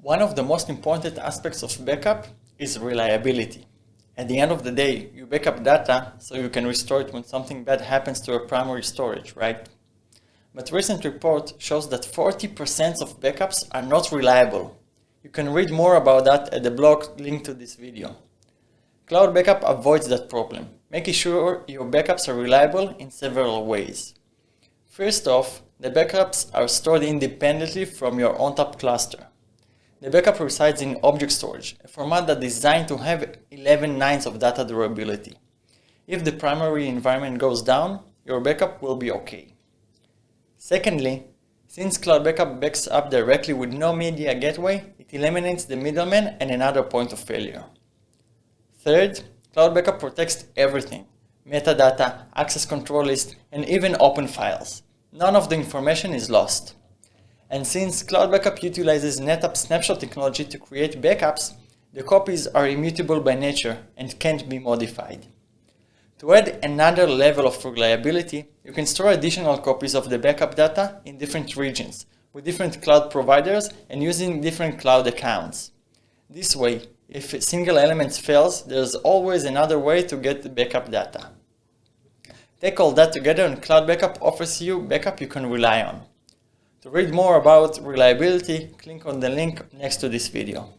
One of the most important aspects of backup is reliability. At the end of the day, you backup data so you can restore it when something bad happens to your primary storage, right? But recent report shows that 40% of backups are not reliable. You can read more about that at the blog linked to this video. Cloud backup avoids that problem, making sure your backups are reliable in several ways. First off, the backups are stored independently from your on-top cluster. The backup resides in object storage, a format that's designed to have 11 nines of data durability. If the primary environment goes down, your backup will be okay. Secondly, since Cloud Backup backs up directly with no media gateway, it eliminates the middleman and another point of failure. Third, Cloud Backup protects everything: metadata, access control list, and even open files. None of the information is lost. And since Cloud Backup utilizes NetApp snapshot technology to create backups, the copies are immutable by nature and can't be modified. To add another level of reliability, you can store additional copies of the backup data in different regions, with different cloud providers and using different cloud accounts. This way, if a single element fails, there's always another way to get the backup data. Take all that together and Cloud Backup offers you backup you can rely on. To read more about reliability, click on the link next to this video.